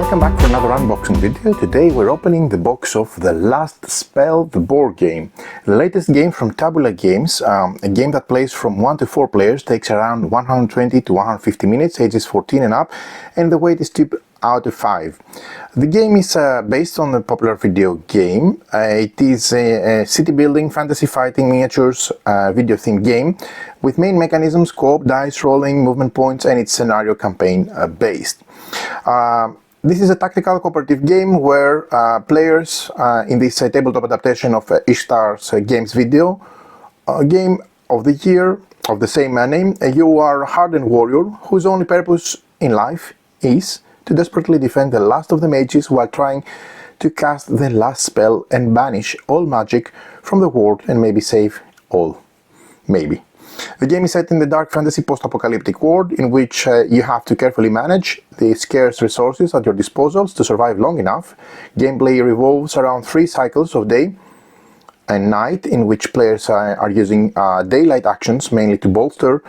Welcome back for another unboxing video. Today we're opening the box of The Last Spell, the board game. The latest game from Tabula Games, a game that plays from 1 to 4 players, takes around 120 to 150 minutes, ages 14 and up, and the weight is 2 out of 5. The game is based on a popular video game. It is a city building, fantasy fighting, miniatures, video themed game with main mechanisms, co-op, dice rolling, movement points, and it's scenario campaign based. This is a tactical cooperative game where players in this tabletop adaptation of Ishtar's games video game of the year of the same name, you are a hardened warrior whose only purpose in life is to desperately defend the last of the mages while trying to cast the last spell and banish all magic from the world and maybe save all. Maybe. The game is set in the dark fantasy post-apocalyptic world in which you have to carefully manage the scarce resources at your disposal to survive long enough. Gameplay revolves around 3 cycles of day and night, in which players are using daylight actions mainly to bolster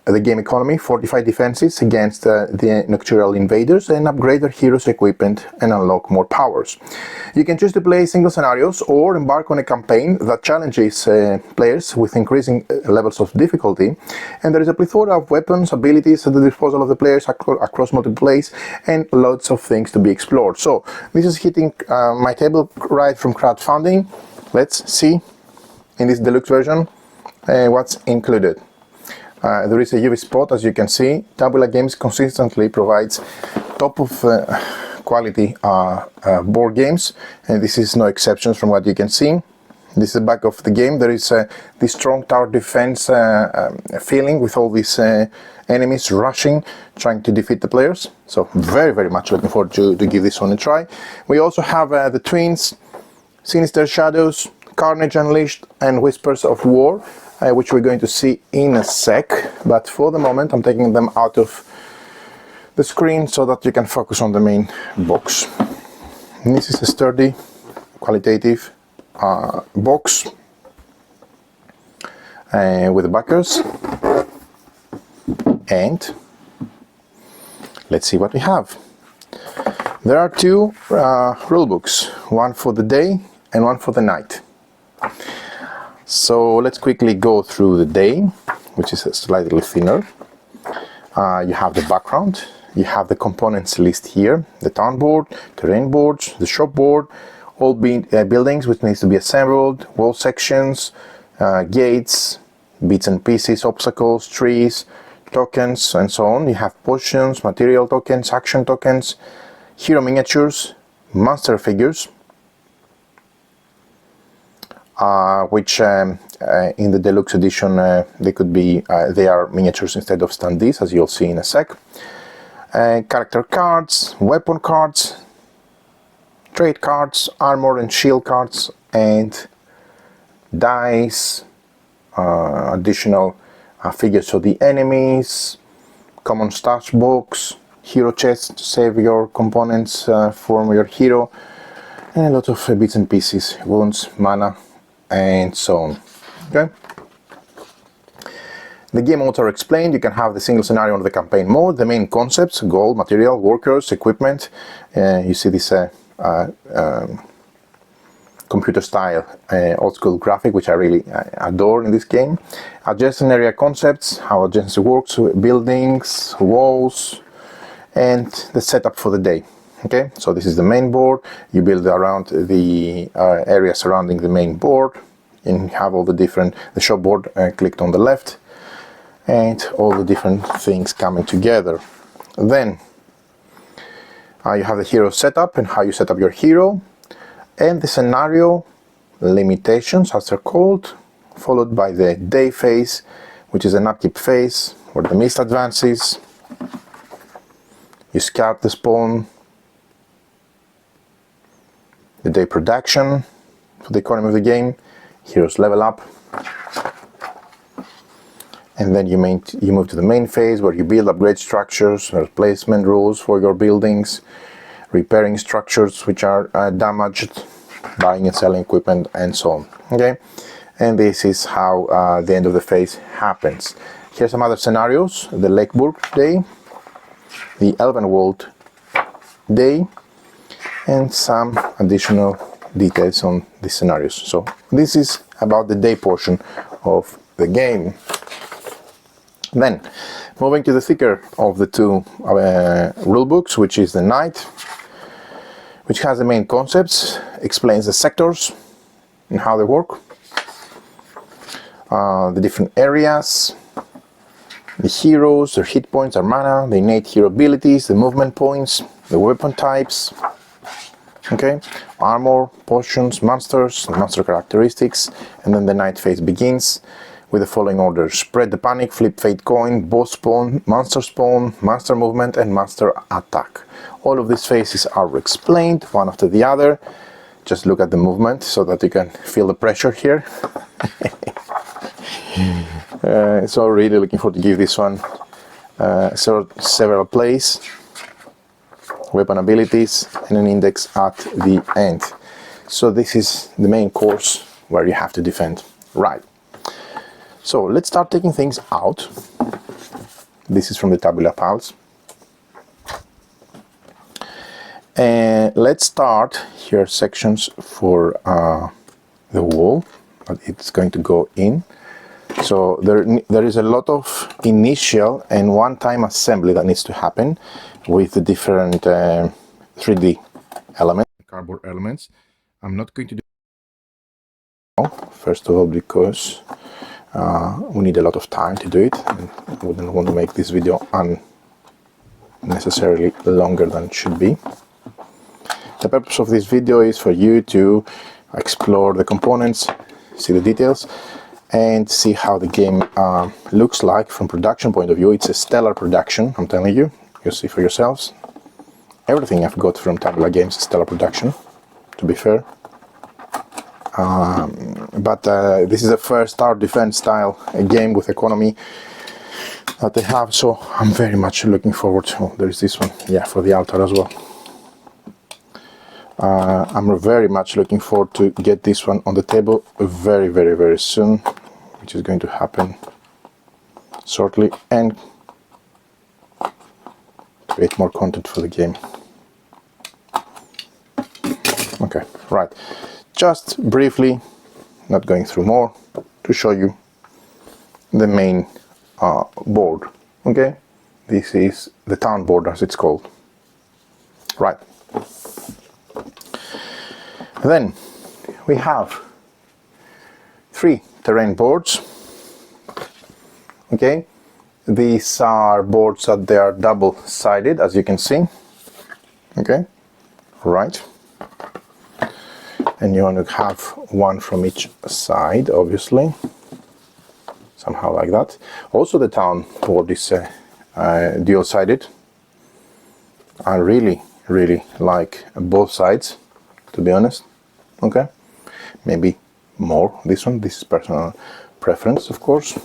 the game economy, fortify defenses against the nocturnal invaders, and upgrade their heroes' equipment and unlock more powers. You can choose to play single scenarios or embark on a campaign that challenges players with increasing levels of difficulty, and there is a plethora of weapons, abilities at the disposal of the players across multiple plays, and lots of things to be explored. So this is hitting my table right from crowdfunding. Let's see in this deluxe version what's included. There is a UV spot, as you can see. Tabula Games consistently provides top of quality board games, and this is no exception from what you can see. This is the back of the game. There is this strong tower defense feeling with all these enemies rushing, trying to defeat the players. So very much looking forward to give this one a try. We also have the twins, Sinister Shadows, Carnage Unleashed, and Whispers of War, which we're going to see in a sec, but for the moment I'm taking them out of the screen so that you can focus on the main box. And this is a sturdy, qualitative box with the backers, and let's see what we have. There are 2 rule books, one for the day and one for the night. So let's quickly go through the day, which is slightly thinner. You have the background, you have the components list here, the town board, terrain boards, the shop board, all buildings which needs to be assembled, wall sections, gates, bits and pieces, obstacles, trees, tokens, and so on. You have potions, material tokens, action tokens, hero miniatures, monster figures, which in the deluxe edition they could be they are miniatures instead of standees, as you'll see in a sec. Character cards, weapon cards, trade cards, armor and shield cards, and dice, additional figures of the enemies, common stash box, hero chests to save your components for your hero, and a lot of bits and pieces, wounds, mana, and so on. Okay. The game modes are explained. You can have the single scenario on the campaign mode, the main concepts, gold, material, workers, equipment. You see this computer style old school graphic, which I really adore in this game. Adjacent area concepts, how adjacent works, buildings, walls, and the setup for the day. Okay, so this is the main board. You build around the area surrounding the main board, and you have all the shop board clicked on the left, and all the different things coming together. Then you have the hero setup and how you set up your hero, and the scenario limitations, as they're called, followed by the day phase, which is an upkeep phase where the mist advances. You scout the spawn, the day production for the economy of the game, heroes level up, and then you move to the main phase where you build, upgrade structures, replacement rules for your buildings, repairing structures which are damaged, buying and selling equipment, and so on. Okay, and this is how the end of the phase happens. Here's some other scenarios: the Lakeburg Day, the Elven World day, and some additional details on the scenarios. So this is about the day portion of the game. Then, moving to the thicker of the two rule books, which is the night, which has the main concepts, explains the sectors and how they work, the different areas, the heroes, their hit points, their mana, the innate hero abilities, the movement points, the weapon types, okay, armor, potions, monsters, monster characteristics, and then the night phase begins with the following order: spread the panic, flip fate coin, boss spawn, monster movement, and monster attack. All of these phases are explained one after the other. Just look at the movement so that you can feel the pressure here. So really looking forward to give this one several plays, weapon abilities, and an index at the end. So this is the main course where you have to defend. Right. So let's start taking things out. This is from the Tabula Pals. And let's start here sections for the wall, but it's going to go in. So there is a lot of initial and one-time assembly that needs to happen with the different 3D elements, cardboard elements. I'm not going to do now, first of all, because we need a lot of time to do it, and I wouldn't want to make this video unnecessarily longer than it should be. The purpose of this video is for you to explore the components, see the details, and see how the game looks like from production point of view. It's a stellar production, I'm telling you. You'll see for yourselves. Everything I've got from Tabula Games is stellar production, to be fair. But this is a first tower defense style game with economy that they have, so I'm very much looking forward to. Oh, there is this one, yeah, for the altar as well. I'm very much looking forward to get this one on the table very, very, very soon, which is going to happen shortly, and create more content for the game. Okay, right. Just briefly, not going through more, to show you the main board. Okay, this is the town board as it's called. Right. Then we have 3 terrain boards. Okay, these are boards that they are double-sided, as you can see. Okay, right. And you want to have one from each side, obviously, somehow like that. Also, the town board is dual-sided. I really like both sides, to be honest. Okay, maybe more this one. This is personal preference, of course,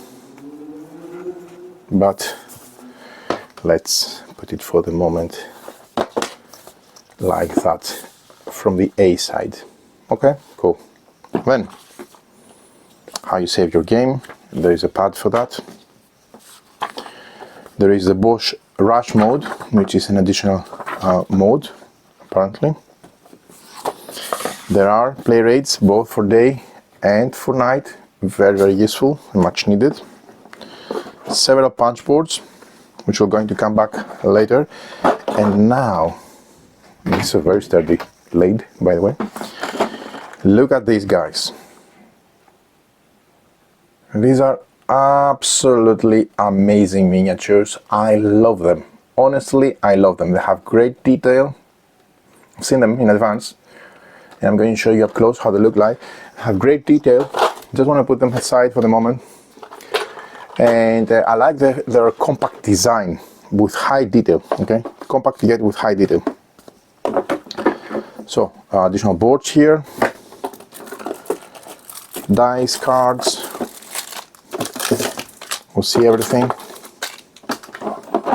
but let's put it for the moment like that from the A side. Okay, cool. Then, how you save your game. There is a pad for that. There is the Bosch Rush mode, which is an additional mode, apparently. There are play rates both for day and for night. Very, very useful and much needed. Several punch boards, which we're going to come back later. And now, this is a very sturdy blade, by the way. Look at these guys. These are absolutely amazing miniatures. I love them. Honestly, I love them. They have great detail. I've seen them in advance, and I'm going to show you up close how they look like. Have great detail. Just want to put them aside for the moment. And I like their compact design with high detail. Okay, compact yet with high detail. So additional boards here, dice, cards. We'll see everything.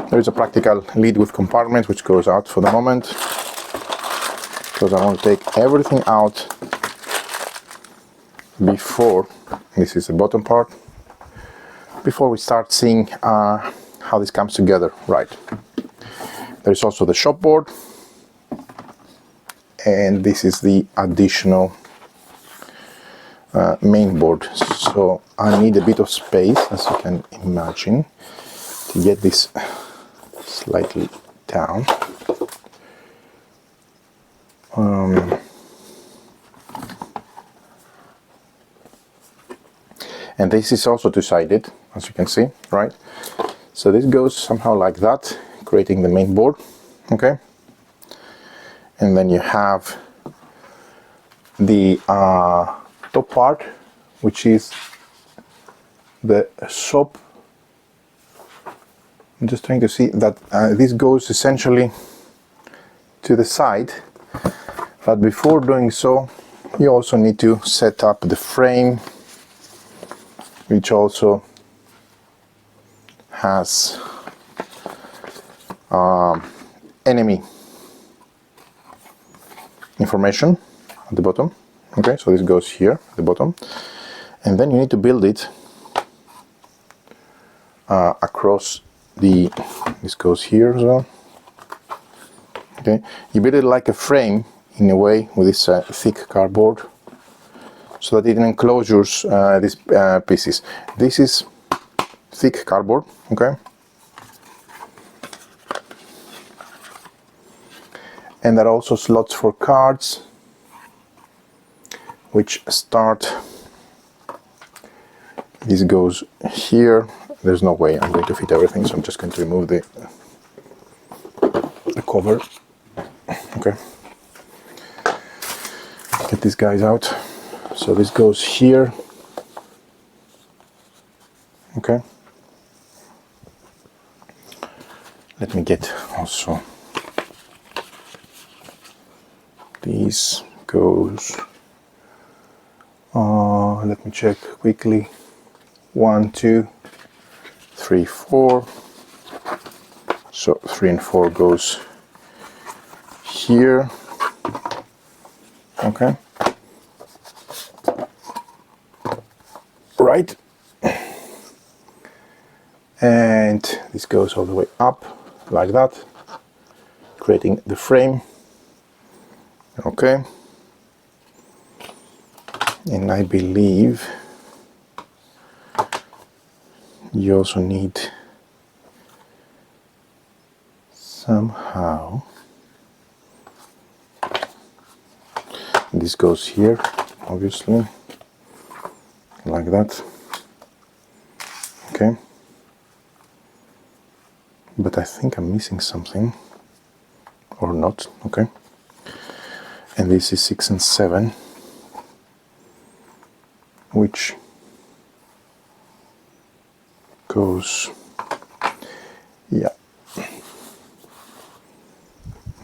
There is a practical lid with compartment which goes out for the moment, because I want to take everything out before, this is the bottom part, before we start seeing how this comes together. Right. There is also the shop board, and this is the additional main board. So I need a bit of space, as you can imagine, to get this slightly down. And this is also two-sided, as you can see, right? So this goes somehow like that, creating the main board, okay? And then you have the top part, which is the shop. I'm just trying to see that this goes essentially to the side, but before doing so, you also need to set up the frame, which also has enemy information at the bottom. Okay, so this goes here at the bottom, and then you need to build it across the, this goes here as well. Okay, you build it like a frame in a way with this thick cardboard, so that it enclosures these pieces. This is thick cardboard, okay? And there are also slots for cards, which start, this goes here. There's no way I'm going to fit everything, so I'm just going to remove the cover. Okay. Get these guys out. So this goes here. Okay. Let me get also, these goes, let me check quickly, 1, 2, 3, 4, so 3 and 4 goes here, okay, right, and this goes all the way up like that, creating the frame, okay. And I believe you also need somehow, this goes here, obviously, like that, okay. But I think I'm missing something, or not, okay. And this is 6 and 7, which goes, yeah.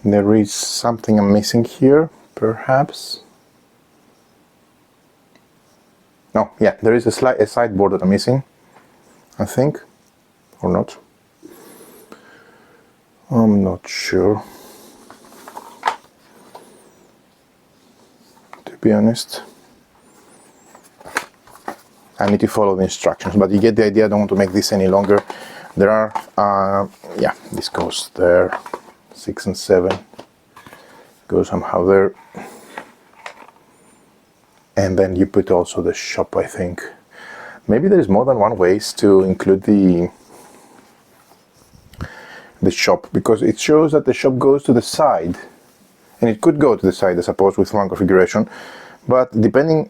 There is something I'm missing here, perhaps. No, yeah, there is a sideboard that I'm missing, I think, or not. I'm not sure, to be honest. I need to follow the instructions, but you get the idea. I don't want to make this any longer. There are, yeah, this goes there, 6 and 7, goes somehow there. And then you put also the shop, I think. Maybe there's more than one ways to include the shop, because it shows that the shop goes to the side, and it could go to the side, I suppose, with one configuration, but depending,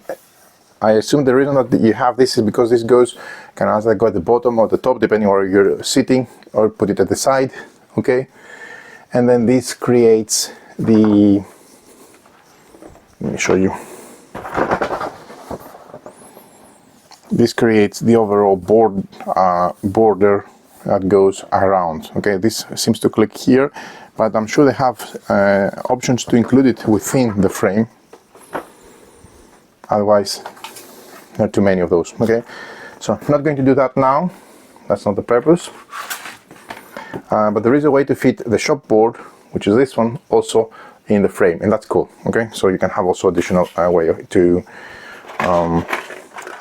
I assume the reason that you have this is because this goes, can either go at the bottom or the top, depending where you're sitting, or put it at the side, okay? And then this creates the, let me show you. This creates the overall border that goes around, okay? This seems to click here, but I'm sure they have options to include it within the frame. Otherwise, there are too many of those, okay? So I'm not going to do that now. That's not the purpose. But there is a way to fit the shop board, which is this one, also in the frame, and that's cool, okay? So you can have also additional way to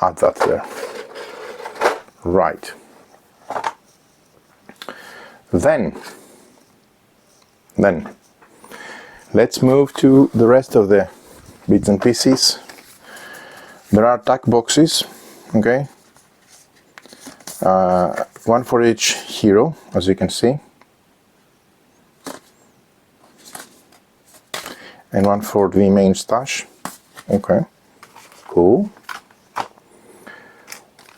add that there. Right. Then Let's move to the rest of the bits and pieces. There are tack boxes, okay? One for each hero, as you can see. And one for the main stash. Okay, cool.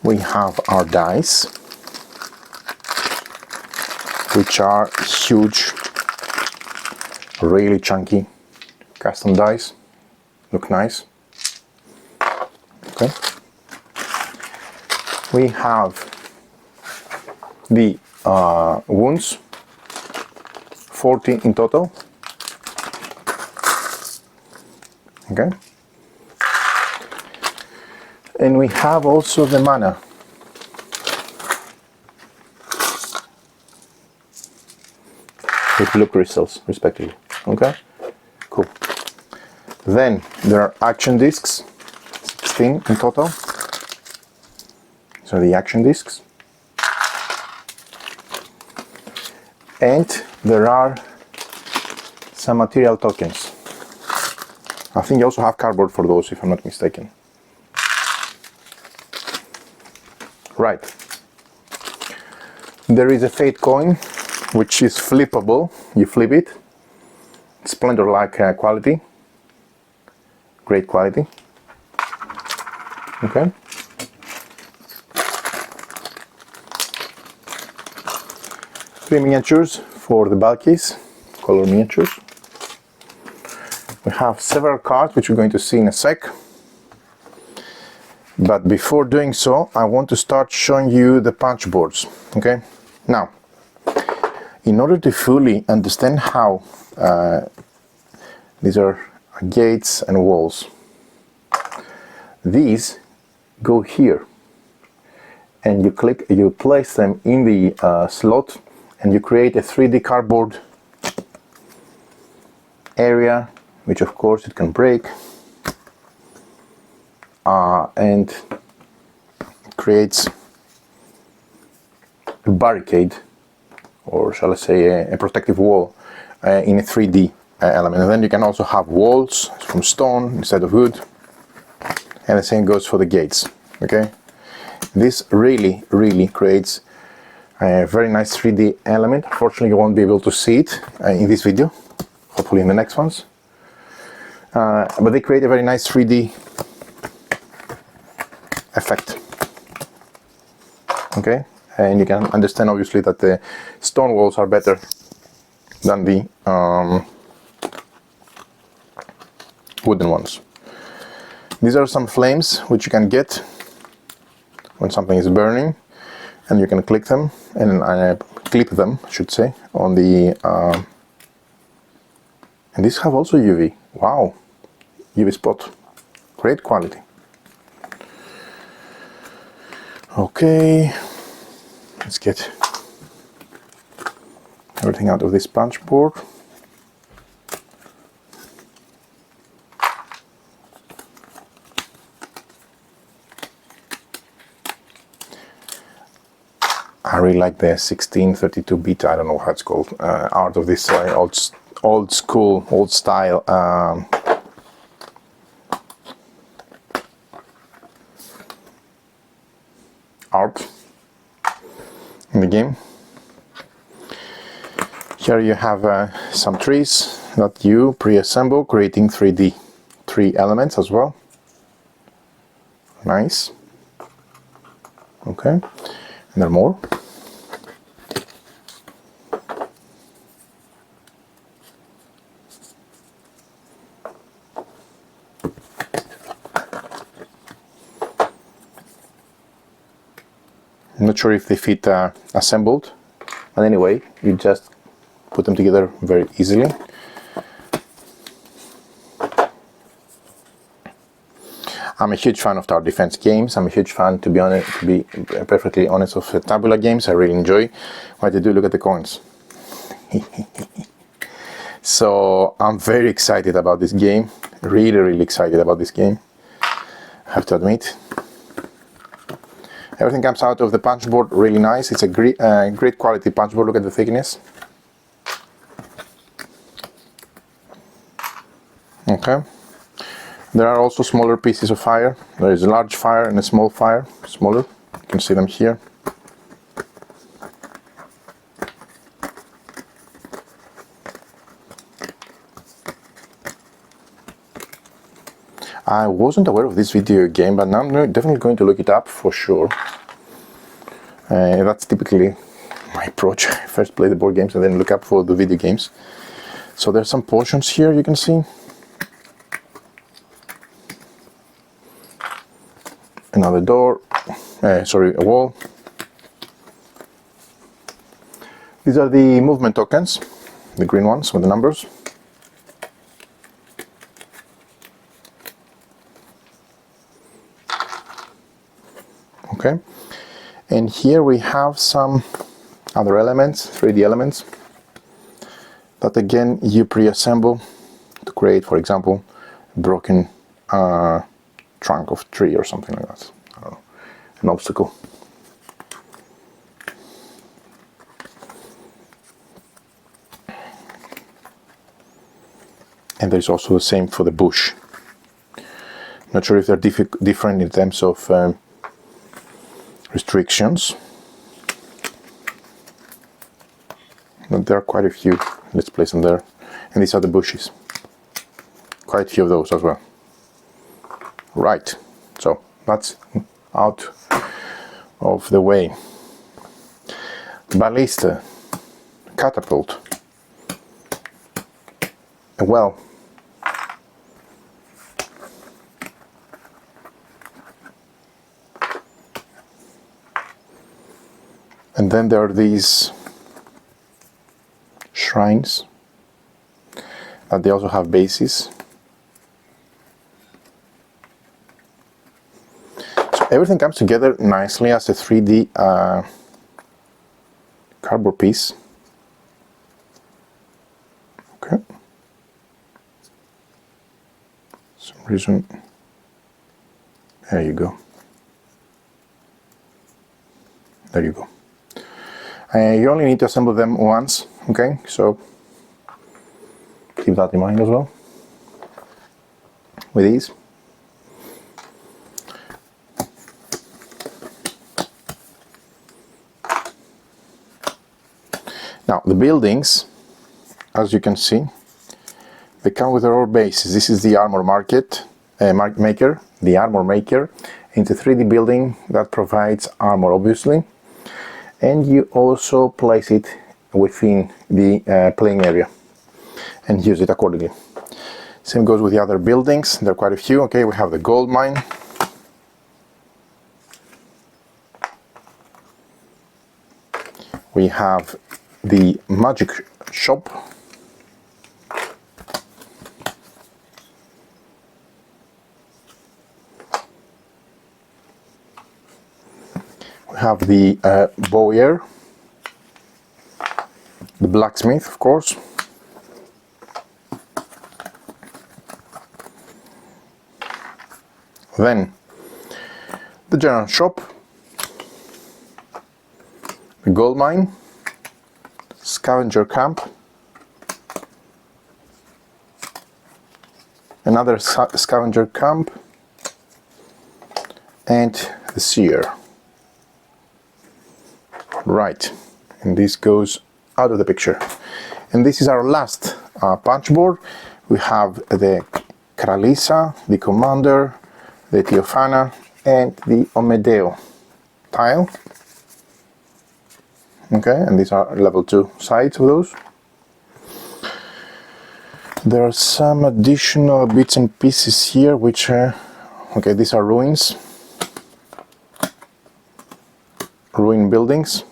We have our dice, which are huge, really chunky custom dice. Look nice. Okay. We have the wounds, 40 in total. Okay. And we have also the mana. With blue crystals, respectively. Okay, cool. Then there are action discs, 16 in total. So the action discs. And there are some material tokens. I think you also have cardboard for those, if I'm not mistaken. Right. There is a fate coin, which is flippable. You flip it. Splendor-like quality. Great quality. Okay. Three miniatures for the bulkies, color miniatures. We have several cards, which we're going to see in a sec. But before doing so, I want to start showing you the punch boards. Okay. Now, in order to fully understand how these are gates and walls, these go here, and you place them in the slot, and you create a 3D cardboard area, which of course it can break, and creates a barricade, or shall I say a protective wall in a 3D element. And then you can also have walls from stone instead of wood, and the same goes for the gates. Okay, this really creates a very nice 3D element. Unfortunately, you won't be able to see it in this video, hopefully in the next ones, but they create a very nice 3D effect. Okay, and you can understand obviously that the stone walls are better than the wooden ones. These are some flames which you can get when something is burning, and you can click them and clip them, I should say, on the and these have also UV. Wow, UV spot, great quality. Okay, let's get everything out of this punch board. I really like the 1632 beta, I don't know how it's called, art of this old school, old style art in the game. Here you have some trees that you pre-assemble, creating 3D 3 elements as well. Nice. Okay, and there are more. I'm not sure if they fit assembled, but anyway, you just put them together very easily. I'm a huge fan of tower defense games. I'm a huge fan, to be perfectly honest, of tabula games. I really enjoy what they do. Look at the coins. So I'm very excited about this game. Really excited about this game, I have to admit. Everything comes out of the punch board really nice. It's a great quality punch board. Look at the thickness. Okay. There are also smaller pieces of fire. There is a large fire and a small fire, smaller. You can see them here. I wasn't aware of this video game, but now I'm definitely going to look it up for sure. That's typically my approach. First play the board games and then look up for the video games. So there's some potions here, you can see. Another door, a wall. These are the movement tokens, the green ones with the numbers. Okay, and here we have some other elements, 3D elements, that again you pre-assemble to create, for example, a broken trunk of tree or something like that. I don't know, an obstacle. And there's also the same for the bush. Not sure if they're different in terms of restrictions, but there are quite a few. Let's place them there. And these are the bushes. Quite a few of those as well. Right, so that's out of the way. Ballista, catapult, a well. And then there are these shrines, and they also have bases. So everything comes together nicely as a 3D cardboard piece. Okay. For some reason, there you go. There you go. You only need to assemble them once, okay? So keep that in mind as well with these. Now the buildings, as you can see, they come with their own bases. This is the armor maker. The armor maker. It's a 3D building that provides armor, obviously. And you also place it within the playing area and use it accordingly. Same goes with the other buildings. There are quite a few. Okay, we have the gold mine. We have the magic shop. We have the bowyer, the blacksmith, of course. Then the general shop, the gold mine, scavenger camp, another scavenger camp, and the seer. Right, and this goes out of the picture. And this is our last punch board. We have the Kralisa, the Commander, the Teofana, and the Omedeo tile. Okay, and these are level 2 sides of those. There are some additional bits and pieces here which are, okay, these are ruins, ruin buildings.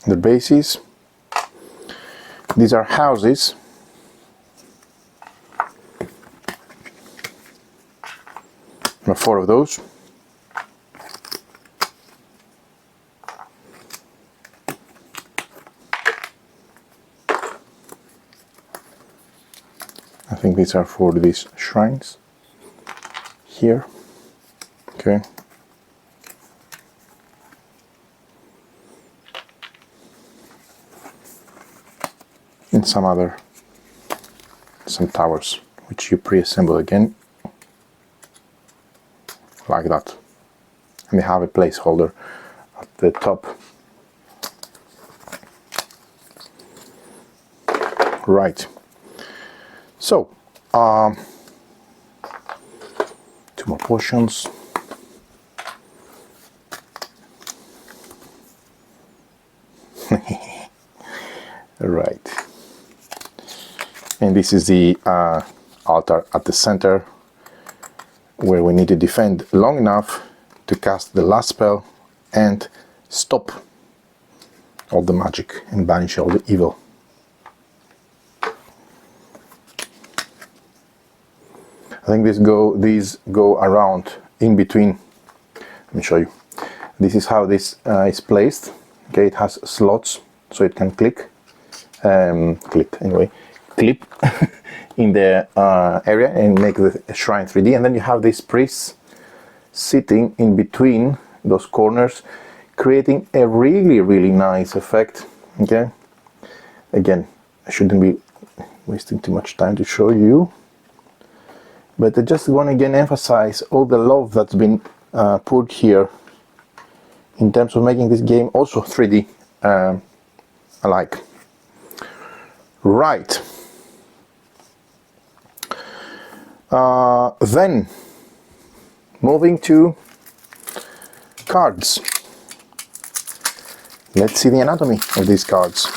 The bases. These are houses. There are 4 of those. I think these are for these shrines here. Okay. and some towers, which you pre-assemble again, like that. And they have a placeholder at the top. Right. So, 2 more portions. Right. And this is the altar at the center, where we need to defend long enough to cast the last spell and stop all the magic and banish all the evil. I think these go around in between. Let me show you. This is how this is placed. Okay, it has slots so it can clip in the area and make the shrine 3D. And then you have these priests sitting in between those corners, creating a really nice effect. Okay, again, I shouldn't be wasting too much time to show you, but I just want to again emphasize all the love that's been put here in terms of making this game also 3D alike. Right. Then moving to cards. Let's see the anatomy of these cards.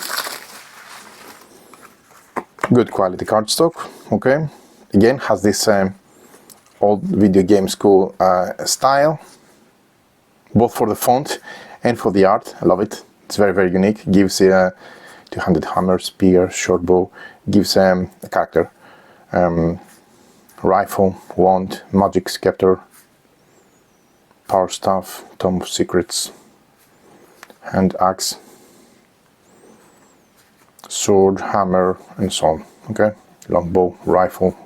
Good quality cardstock. Okay. Again, has this old video game school style, both for the font and for the art. I love it. It's very unique. Gives a two-handed hammer, spear, short bow. Gives a character. Rifle, wand, magic scepter, power staff, tome of secrets, hand axe, sword, hammer, and so on. Okay, longbow, rifle,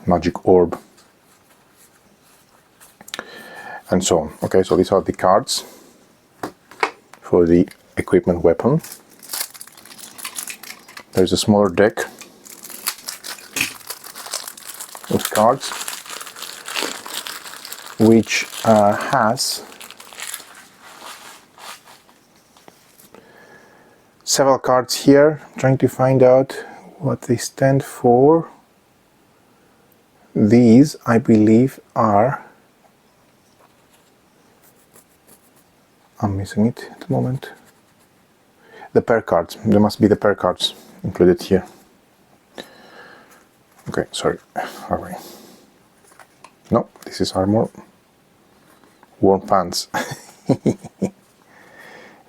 magic orb, and so on. Okay, so these are the cards for the equipment weapon. There's a smaller deck with cards, which has several cards here. I'm trying to find out what they stand for. These, I believe, are, I'm missing it at the moment, the pair cards. There must be the pair cards included here. Okay, sorry, alright. No, this is armor. Warm pants.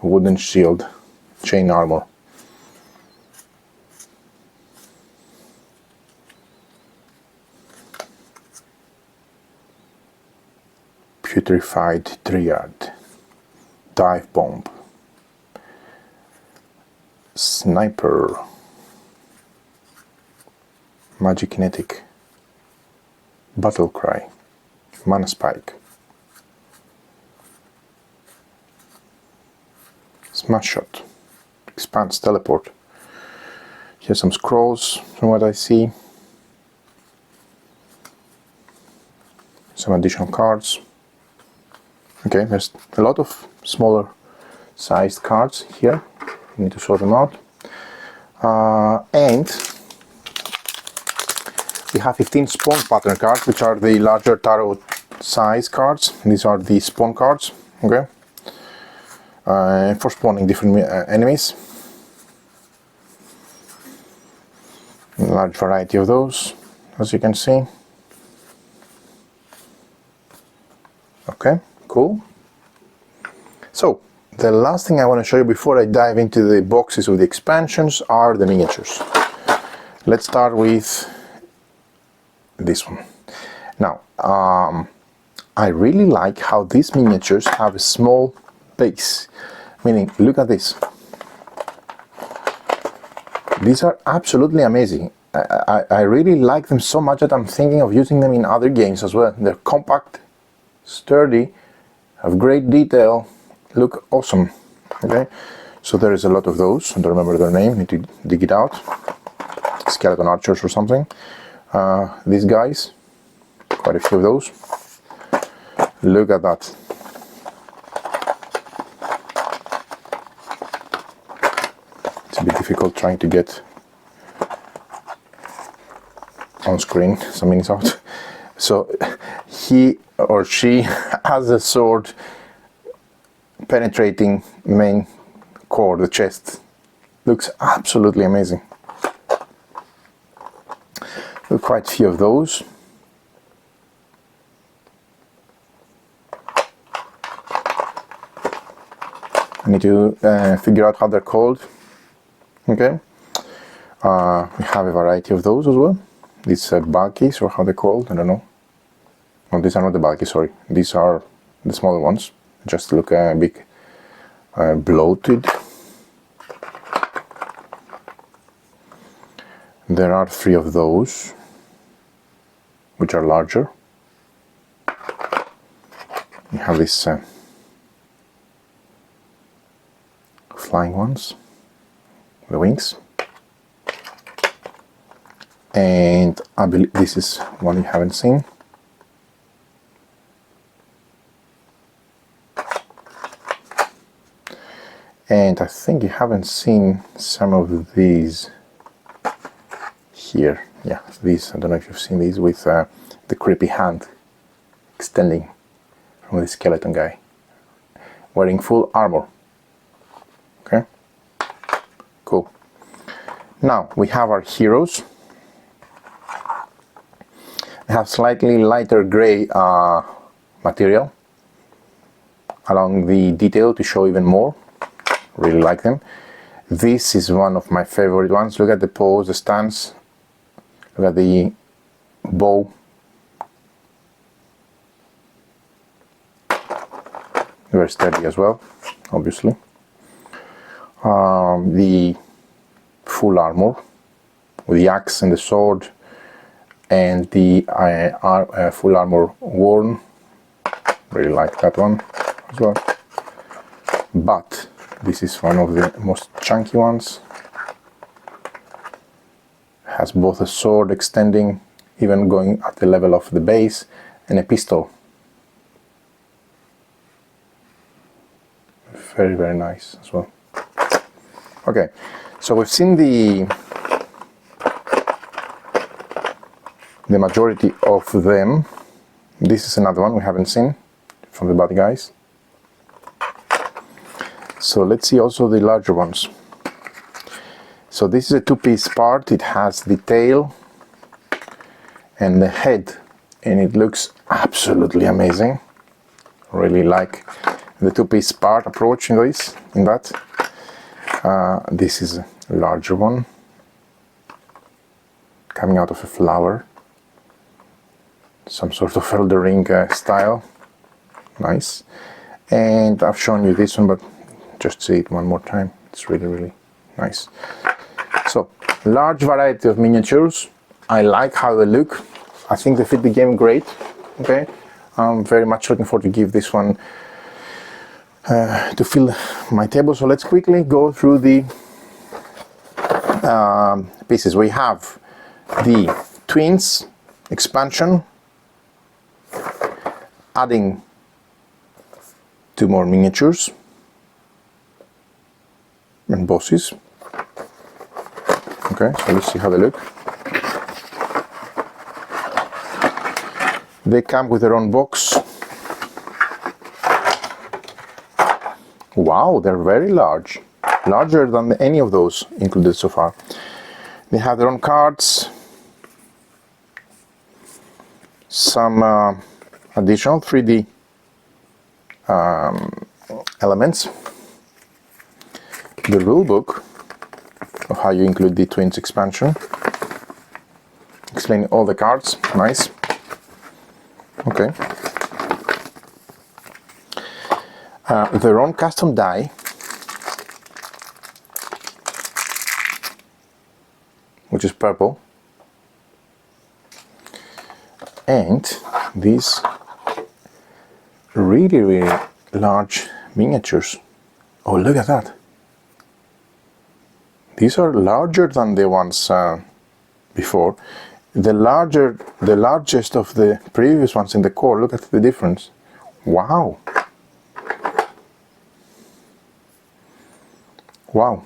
Wooden shield. Chain armor. Putrefied Triad. Dive bomb. Sniper. Magic kinetic. Battle cry. Mana spike. Smash shot. Expanse teleport. Here's some scrolls from what I see. Some additional cards. Okay, there's a lot of smaller sized cards here. You need to sort them out. And we have 15 spawn pattern cards, which are the larger tarot size cards. These are the spawn cards. Okay, for spawning different enemies. A large variety of those, as you can see. Okay, cool. So the last thing I want to show you before I dive into the boxes of the expansions are the miniatures. Let's start with this one. Now, I really like how these miniatures have a small base. Meaning, look at this. These are absolutely amazing. I really like them so much that I'm thinking of using them in other games as well. They're compact, sturdy, have great detail, look awesome. Okay, So there is a lot of those. I don't remember their name, need to dig it out. Skeleton archers or something. These guys, quite a few of those. Look at that. It's a bit difficult trying to get on screen some minutes out. So he or she has a sword penetrating main core, the chest. Looks absolutely amazing. There are quite a few of those. I need to figure out how they're called. Okay. We have a variety of those as well. These bulkies, or how they're called, I don't know. Oh, these are not the bulkies, sorry. These are the smaller ones. Just look a bit bloated. There are 3 of those, which are larger. You have these flying ones, the wings. And I believe this is one you haven't seen. And I think you haven't seen some of these here. Yeah, these, I don't know if you've seen these with the creepy hand extending from the skeleton guy, wearing full armor. Okay, cool. Now we have our heroes. They have slightly lighter gray material along the detail to show even more. Really like them. This is one of my favorite ones. Look at the pose, the stance. Look at the bow. Very sturdy as well, obviously. The full armor with the axe and the sword, and the full armor worn. Really like that one as well. But this is one of the most chunky ones. Has both a sword extending, even going at the level of the base, and a pistol. Very, very nice as well. Okay, so we've seen the majority of them. This is another one we haven't seen from the bad guys. So let's see also the larger ones. So this is a 2-piece part. It has the tail and the head, and it looks absolutely amazing. Really like the 2-piece part approach in this, in that. This is a larger one, coming out of a flower, some sort of Elder Ring style. Nice. And I've shown you this one, but just see it one more time. It's really, really nice. So, large variety of miniatures. I like how they look. I think they fit the game great. Okay, I'm very much looking forward to give this one to fill my table. So let's quickly go through the pieces. We have the twins expansion, adding 2 more miniatures and bosses. Okay, so let's see how they look. They come with their own box. Wow, they're very large. Larger than any of those included so far. They have their own cards. Some additional 3D elements. The rulebook of how you include the twins expansion. Explaining all the cards. Nice. Okay. Their own custom die, which is purple, and these really, really large miniatures. Oh, look at that. These are larger than the ones before. The largest of the previous ones in the core. Look at the difference. Wow. Wow.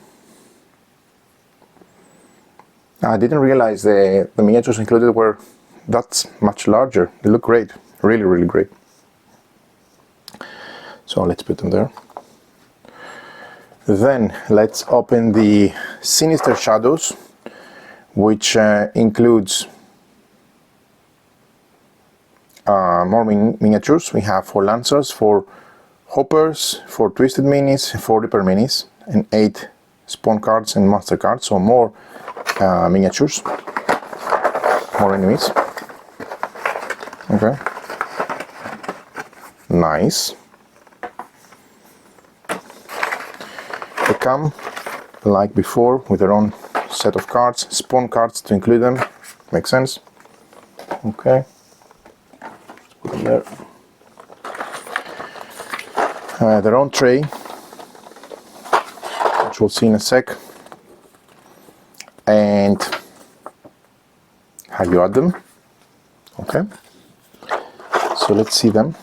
I didn't realize the miniatures included were that much larger. They look great. Really, really great. So let's put them there. Then let's open the Sinister Shadows, which includes more miniatures. We have 4 Lancers, 4 Hoppers, 4 Twisted Minis, 4 Reaper Minis, and 8 Spawn cards and Monster cards. So more miniatures, more enemies. Okay. Nice. They come like before with their own set of cards, Spawn cards to include them. Makes sense. Okay. Put them there. Their own tray, which we'll see in a sec. And how you add them. Okay. So let's see them.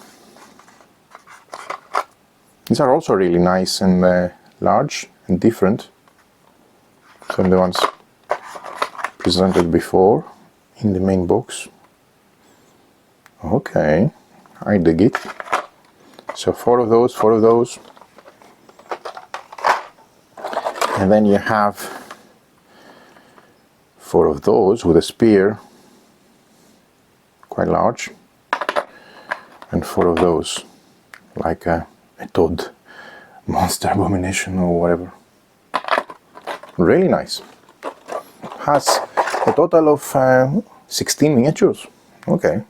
These are also really nice and large and different from the ones presented before in the main box. Okay, I dig it. So 4 of those, 4 of those. And then you have 4 of those with a spear, quite large. And 4 of those, like a toad, monster abomination or whatever. Really nice. Has a total of 16 miniatures. Okay.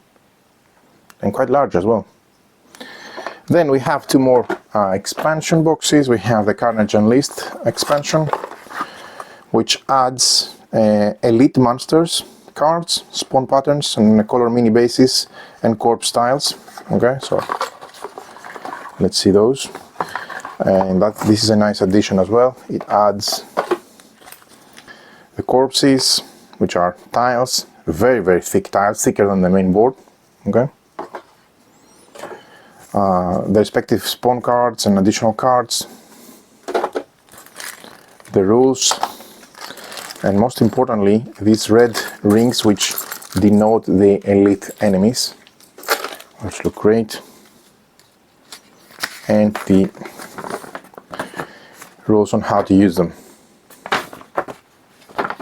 And quite large as well. Then we have 2 more expansion boxes. We have the Carnage Unleashed expansion, which adds Elite Monsters cards, Spawn patterns, and color mini bases and corpse tiles. Okay, so let's see those. And this is a nice addition as well. It adds the corpses, which are tiles, very, very thick tiles, thicker than the main board. Okay. The respective Spawn cards and additional cards, the rules, and most importantly, these red rings which denote the elite enemies, which look great, and the rules on how to use them.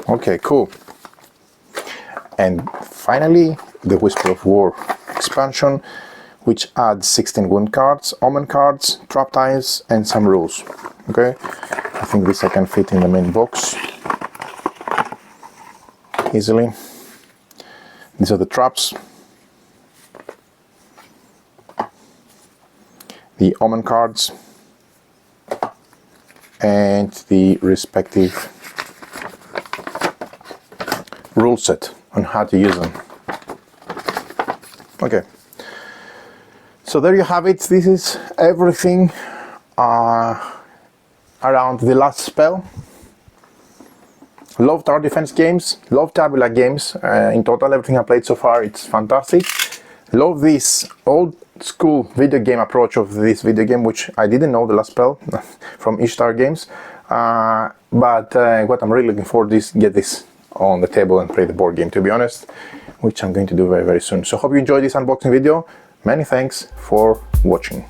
Okay, cool. And finally, the Whisper of War expansion, which adds 16 wound cards, omen cards, trap tiles, and some rules. Okay, I think this I can fit in the main box easily. These are the traps, the omen cards, and the respective rule set on how to use them. Okay. So there you have it. This is everything around the last spell. Love tower defense games, love tabula games. In total, everything I played so far, it's fantastic. Love this old school video game approach of this video game, which I didn't know the last spell from Ishtar Games. But what I'm really looking forward to is get this on the table and play the board game, to be honest, which I'm going to do very, very soon. So hope you enjoyed this unboxing video. Many thanks for watching.